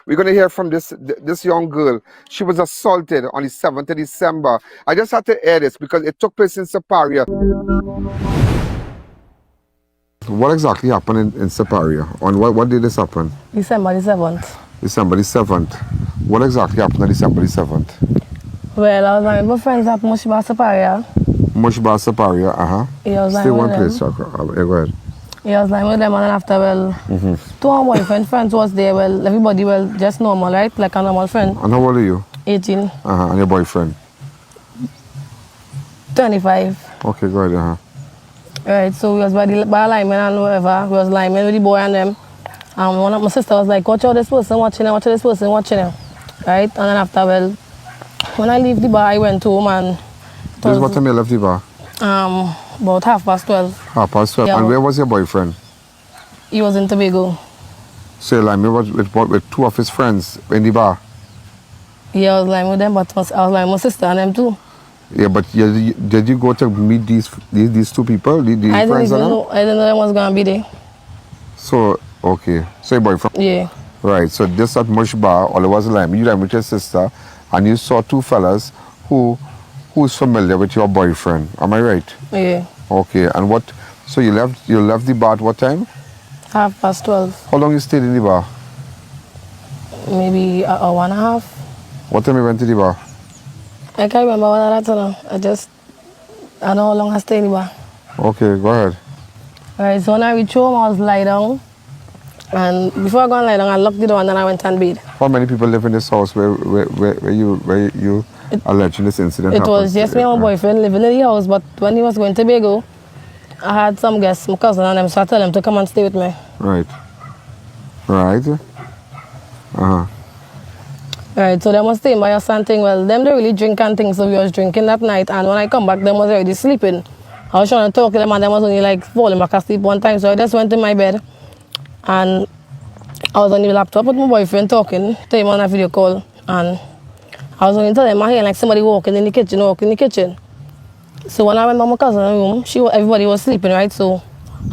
We're going to hear from this young girl. She was assaulted on the 7th of December. I just had to air this because it took place in Siparia. What exactly happened in Siparia? On what did this happen? December the 7th. December the 7th. What exactly happened on December the 7th? Well, I was with my friends at Mush Bar, Siparia. Mush Bar, Siparia, Stay one place, go ahead. Yeah, I was lying with them, and then after, well, two of my friends was there. Well, everybody, well, just normal, right? Like a normal friend. And how old are you? 18. And your boyfriend? 25. Okay, go ahead, Right, so we was by Alleyne and whatever. We was lying with the boy and them. And one of my sister was like, watch out this person watching him, watch out this person watching him. Right? And then after, well, when I leave the bar, I went home and... This is what time you left the bar? About 12:30. 12:30. Yeah, and where was your boyfriend? He was in Tobago. So you lying with two of his friends in the bar? Yeah, I was lying with them, but I was lying with my sister and them too. Yeah, but did you go to meet these two people? I didn't know them was going to be there. So, okay. So your boyfriend? Yeah. Right, so this at Mush Bar, all it was lying. You lying with your sister, and you saw two fellas who's familiar with your boyfriend. Am I right? Yeah. Okay, and what? So you left the bar at what time? 12:30. How long you stayed in the bar? Maybe an hour and a half. What time you went to the bar? I can't remember what I don't know. I don't know how long I stayed in the bar. Okay, go ahead. Alright, so when I reached home, I was lie down. And before I go and lie down, I locked the door and then I went and bed. How many people live in this house where you alleging this incident happened? It was just me and my boyfriend living in the house, but when he was going to Tobago, I had some guests, my cousin and them, so I told them to come and stay with me. Right. Right. Right, so they was staying by us and thing. Well, them don't really drink and things, so we was drinking that night. And when I come back, them was already sleeping. I was trying to talk to them and them was only like falling back asleep one time. So I just went in my bed and I was on the laptop with my boyfriend talking to him on a video call. And I was going to tell him I hear like somebody walking in the kitchen. So when I went to my cousin's room, everybody was sleeping, right? So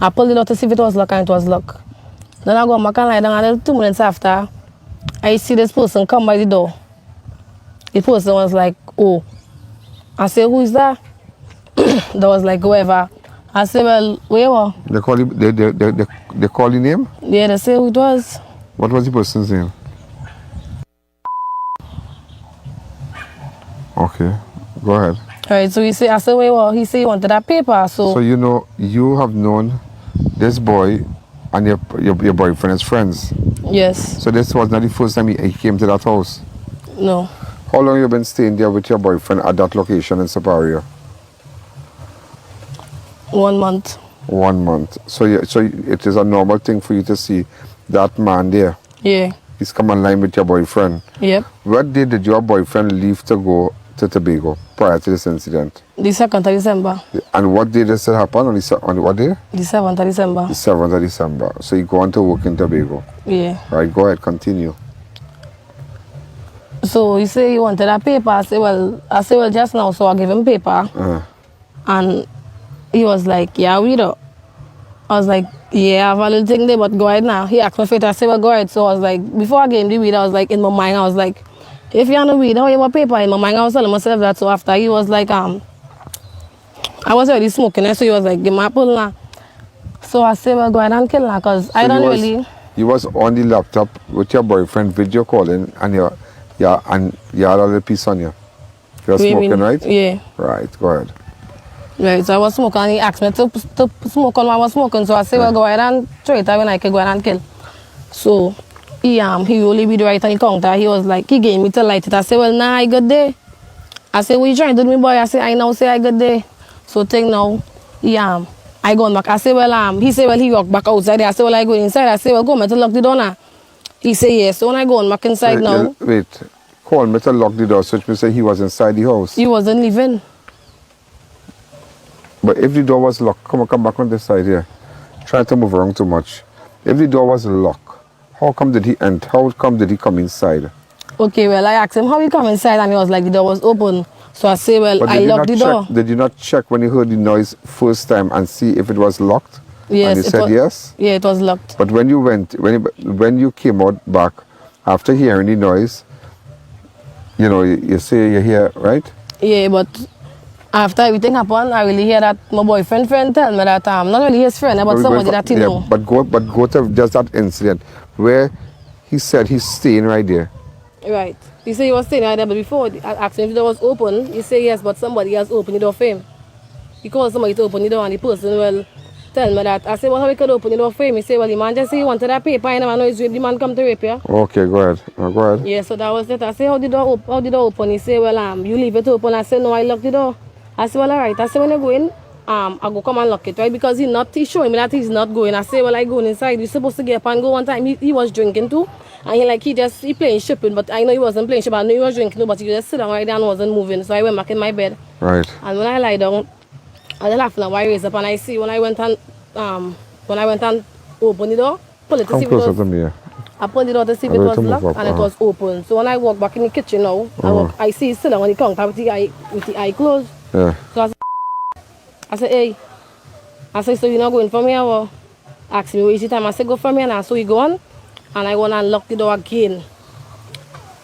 I pulled it out to see if it was locked, and it was locked. Then I go back and lie down, and 2 minutes after, I see this person come by the door. The person was like, oh. I said, who is that? That was like, whoever. I said, well, where were? They call your name? Yeah, they say who it was. What was the person's name? Okay, go ahead. Right, so I said, where were? He said he wanted that paper, so... So you have known this boy and your boyfriend as friends? Yes. So this was not the first time he came to that house? No. How long you been staying there with your boyfriend at that location in Siparia? 1 month. 1 month. So it is a normal thing for you to see that man there? Yeah. He's come online with your boyfriend? Yep. What day did your boyfriend leave to go to Tobago prior to this incident? The 2nd of December. And what day does it happen? On what day? The 7th of December. The 7th of December. So you go on to work in Tobago? Yeah. Right, go ahead, continue. So he said he wanted that paper. I said, well, just now, so I gave him paper. And he was like, yeah, we do. I was like, yeah, I have a little thing there, but go ahead now. He asked me for it. I said, well, go ahead. So I was like, before I gave him the weed, I was like, in my mind, I was like, if you're on the weed, how you have paper? In my mind, I was telling myself that. So after he was like, I was already smoking, so he was like, give me a pull now. So I said, well, go ahead and kill her, because I don't really... You was on the laptop with your boyfriend, video calling, and you had a little piece on you. You were smoking, right? Yeah. Right, go ahead. Right, so I was smoking, and he asked me to smoke on what I was smoking, so I said, well, go ahead and try it when I can go ahead and kill. So he only be right on the counter. He was like, he gave me to light it. I said, well, nah, I got there. I said, what you trying to do to me, boy? I said, I now say I got there. So take now, I gone back. I said, well, he said, well, he walked back outside there. I said, well, I go inside. I said, well, go me to lock the door now. He said, yes. So when I go back inside now. Wait, call me to lock the door, so me say he was inside the house. He wasn't leaving. But if the door was locked, come back on this side here. Try to move around too much. If the door was locked, how come did he enter? How come did he come inside? Okay, well, I asked him how he come inside, and he was like, the door was open. So I say, well, I locked the door. Did you not check when you heard the noise first time and see if it was locked? Yes. And you said yes? Yeah, it was locked. But when you went, when you came out back, After hearing the noise, you know, you say you hear, right? Yeah, but after everything happened, I really hear that my boyfriend friend tell me that not really his friend, but we're somebody going that he yeah, know. but go to just that incident where he said he's staying right there. Right. He said he was staying right there, but before I asked him if the door was open, he said yes, but somebody has opened the door for him. He called somebody to open the door, and the person will tell me that. I said, well, how we could open the door for him? He said, well, the man just said he wanted that paper, and I know he's rape. The man come to rape you. Okay, go ahead. Go ahead. Yeah, so that was it. I said, how the door open? He said, well, you leave it open. I said, no, I locked the door. I said, well, all right. I said, when you go in, I go come and lock it, right? Because he's showing me that he's not going. I said, well, I going inside. You're supposed to get up and go one time. He was drinking too. And he playing shipping, but I know he wasn't playing shipping. I know he was drinking too, but he just sit down right there and wasn't moving. So I went back in my bed. Right. And when I lie down, I just laugh now. I raise up and I see when I went and open the door, pull it to Come see if it closer was. to me. Yeah. I pulled it out to see if I'm it ready was to move locked, up, and it was open. So when I walk back in the kitchen now, I see he's sitting on the counter with the eye closed. Yeah. So I said, hey. I said, so you're not going from here? Or ask me where is the time. I said, go from here now. So he gone, and I went and locked the door again.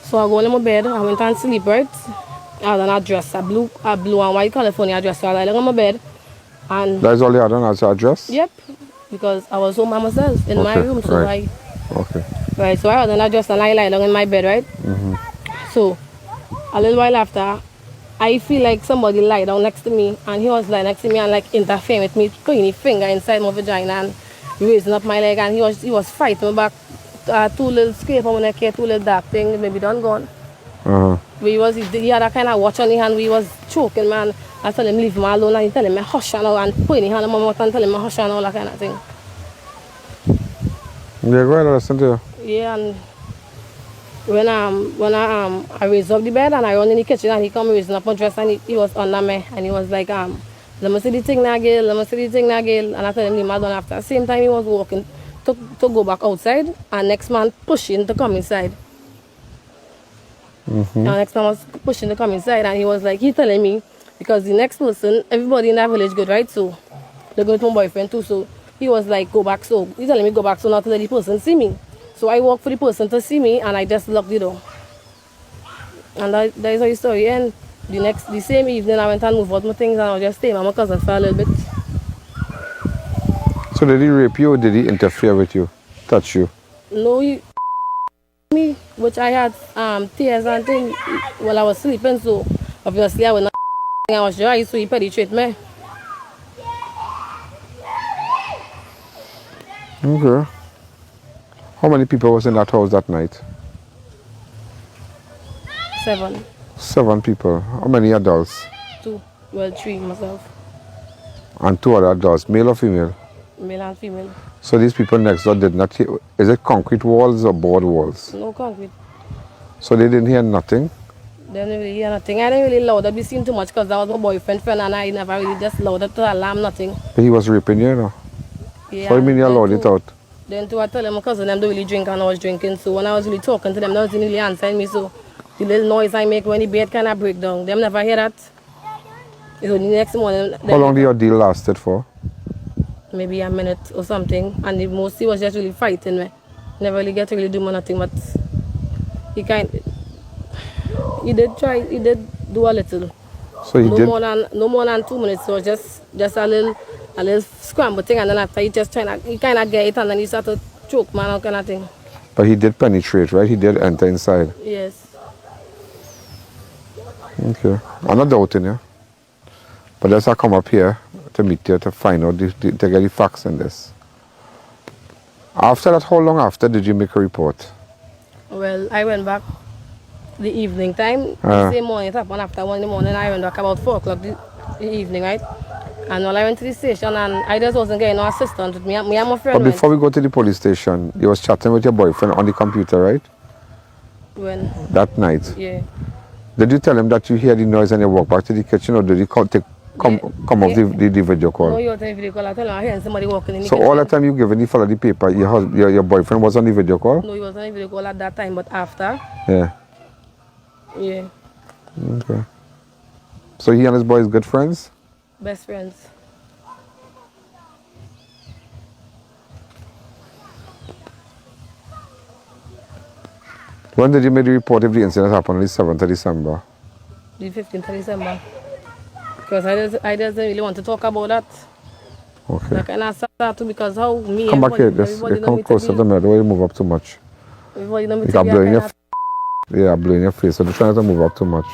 So I go in my bed. I went and sleep, right? I had an address, a blue and white California address. So I lay on my bed. And That's all you had on as your address? yep, because I was home by myself in my room. So right. Okay. Right, so I had an address and I lie down in my bed, right? So a little while after, I feel like somebody lie down next to me, and he was lying next to me and like interfering with me, putting his finger inside my vagina and raising up my leg, and he was fighting me back. Two little scrape on my neck here, two little dark thing, maybe done gone. He had a kind of watch on his hand. We was choking, man. I told him leave him alone, and he telling me hush and all, and putting his hand on my mouth and telling me hush and all that kind of thing. Yeah, go ahead, I listen to you. Yeah, and when I raised up the bed and I run in the kitchen and he come raising up my dress and he was under me and he was like, let me see the thing now, girl, let me see the thing now, girl. And I told him leave me alone after. At the same time he was walking to go back outside, and next man pushing to come inside. And next man was pushing to come inside, and he was like, he telling me, because the next person, everybody in that village good, right? So they go with my boyfriend too, so he was like, go back, so he telling me go back so not to let the person see me. So I walk for the person to see me, and I just locked the door. And that is how the story ends. The same evening I went and moved out my things, and I was just staying with my cousin for a little bit. So did he rape you or did he interfere with you, touch you? No, he me, which I had tears and things while I was sleeping, so obviously I was not I was dry, so he penetrated me. Okay. How many people was in that house that night? 7. 7 people. How many adults? 2. Well, 3 myself. And 2 other adults, male or female? Male and female. So these people next door did not hear, is it concrete walls or board walls? No concrete. So they didn't hear nothing? They didn't really hear nothing. I didn't really loud up the scene too much because that was my boyfriend friend, and I never really just loud up to alarm nothing. But he was raping you, you know? Yeah, so you mean you allowed it out? Then too, I tell them my cousin them don't really drink, and I was drinking. So when I was really talking to them, they wasn't really answering me. So the little noise I make when the bed kind of break down, them never hear that. So the next morning. How long did your deal lasted for? Maybe a minute or something, and the most he was just really fighting me. Never really get to really do nothing, but he did do a little. So he did? No more than 2 minutes, so just a little scramble thing, and then after he kind of get it, and then he start to choke, man, all kind of thing. But he did penetrate, right? He did enter inside. Yes. Okay. I'm not doubting you. But let's come up here to meet you to find out, to get the facts in this. After that, how long after did you make a report? Well, I went back the evening time. The same morning, it happened after 1 in the morning. I went back about 4 o'clock the evening, right? And when I went to the station, and I just wasn't getting no assistance with me and my friend. But before we go to the police station, you was chatting with your boyfriend on the computer, right? When? That night? Yeah. Did you tell him that you hear the noise and you walk back to the kitchen, or did you come off the video call? No, you were on the video call. I told him I heard somebody walking in the kitchen. kitchen. So all the time you giving the fellow the paper, your boyfriend was on the video call? No, he was on the video call at that time, but after. Yeah. Yeah. Okay. So he and his boy is good friends? Best friends. When did you make the report if the incident happened on the 7th of December? The 15th of December. Because I just didn't really want to talk about that. Okay. Like, and I started to because how me, Come back here. everybody know Come me to closer to be. me. Don't you move up too much. Everybody know me You to got be a blood in kind your of... Yeah, blood in your face. So don't try not to move up too much.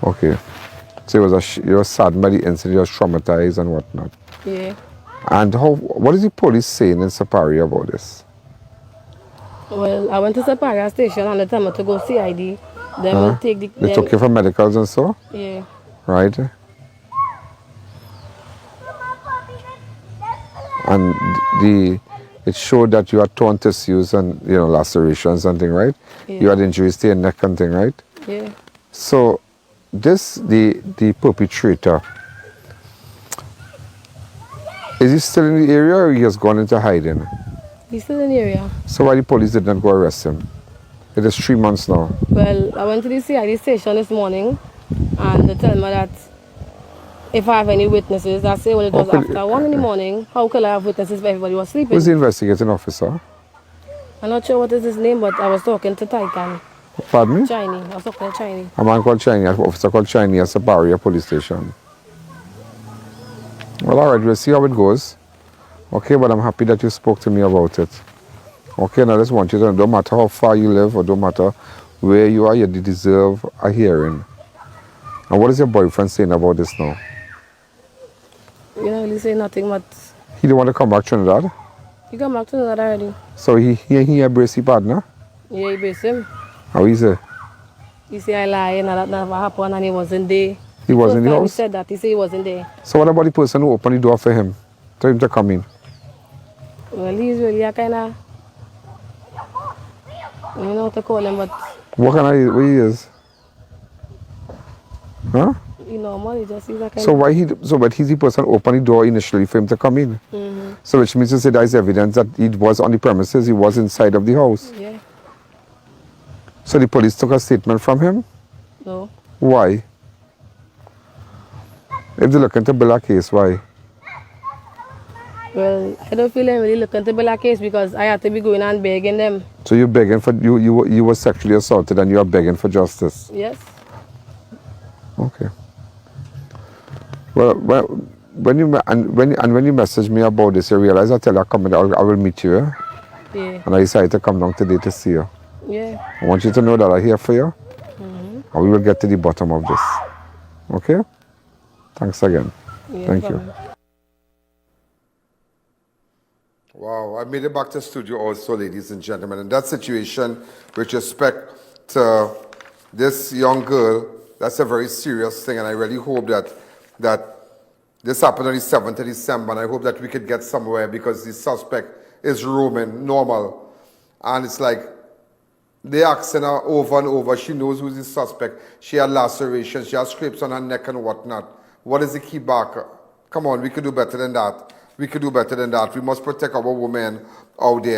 Okay. So you were saddened by the incident, you were traumatized and whatnot. Yeah. And what is the police saying in Siparia about this? Well, I went to Siparia station and they told me to go CID. Then we'll take the... They took you for medicals and so? Yeah. Right? And it showed that you had torn tissues and lacerations and thing, right? Yeah. You had injuries to your neck and thing, right? Yeah. So the perpetrator, is he still in the area or he has gone into hiding? He's still in the area. So why the police did not go arrest him? It is 3 months now. Well, I went to the CID station this morning and they tell me that if I have any witnesses, I say, well, it was after 1 in the morning. How could I have witnesses if everybody was sleeping? Who's the investigating officer? I'm not sure what is his name, but I was talking to Titan. Pardon me? Chinese. I was talking to Chinese. A man called Chinese, an officer called Chinese at Siparia police station. Well, all right, we'll see how it goes. Okay, but I'm happy that you spoke to me about it. Okay, now I just want you to know, don't matter how far you live or don't matter where you are, you deserve a hearing. And what is your boyfriend saying about this now? You don't really say nothing, but... He don't want to come back to Trinidad? He come back to that already. So he embraced his partner? Yeah, he braced him. How is it? He said I lied and that never happened and he wasn't there. He was in the He house? said that. He said he wasn't there. So what about the person who opened the door for him? Tell him to come in. Well, he's really a kind of... I don't know what to call him, but... What he is? Huh? You know, he's a kind of... But he's the person who opened the door initially for him to come in. Mm-hmm. So which means to say there is evidence that he was on the premises, he was inside of the house. Yeah. So the police took a statement from him? No. Why? If they're looking to build a case, why? Well, I don't feel I'm really looking to build a case because I had to be going and begging them. So you're begging for, you were sexually assaulted and you are begging for justice? Yes. Okay. Well, when you message me about this, you realize I tell you I will meet you, eh? Yeah. And I decided to come down today to see you. Yeah. I want you to know that I'm here for you, and we will get to the bottom of this. Okay? Thanks again. Yeah, Thank problem. you. Wow, I made it back to studio also, ladies and gentlemen. In that situation, with respect to this young girl, that's a very serious thing, and I really hope that this happened on the 7th of December, and I hope that we could get somewhere because the suspect is roaming normal. And it's like, they asking her over and over, she knows who's the suspect. She had lacerations, she has scrapes on her neck and whatnot. What is the key back? Come on, we could do better than that. We could do better than that. We must protect our women out there.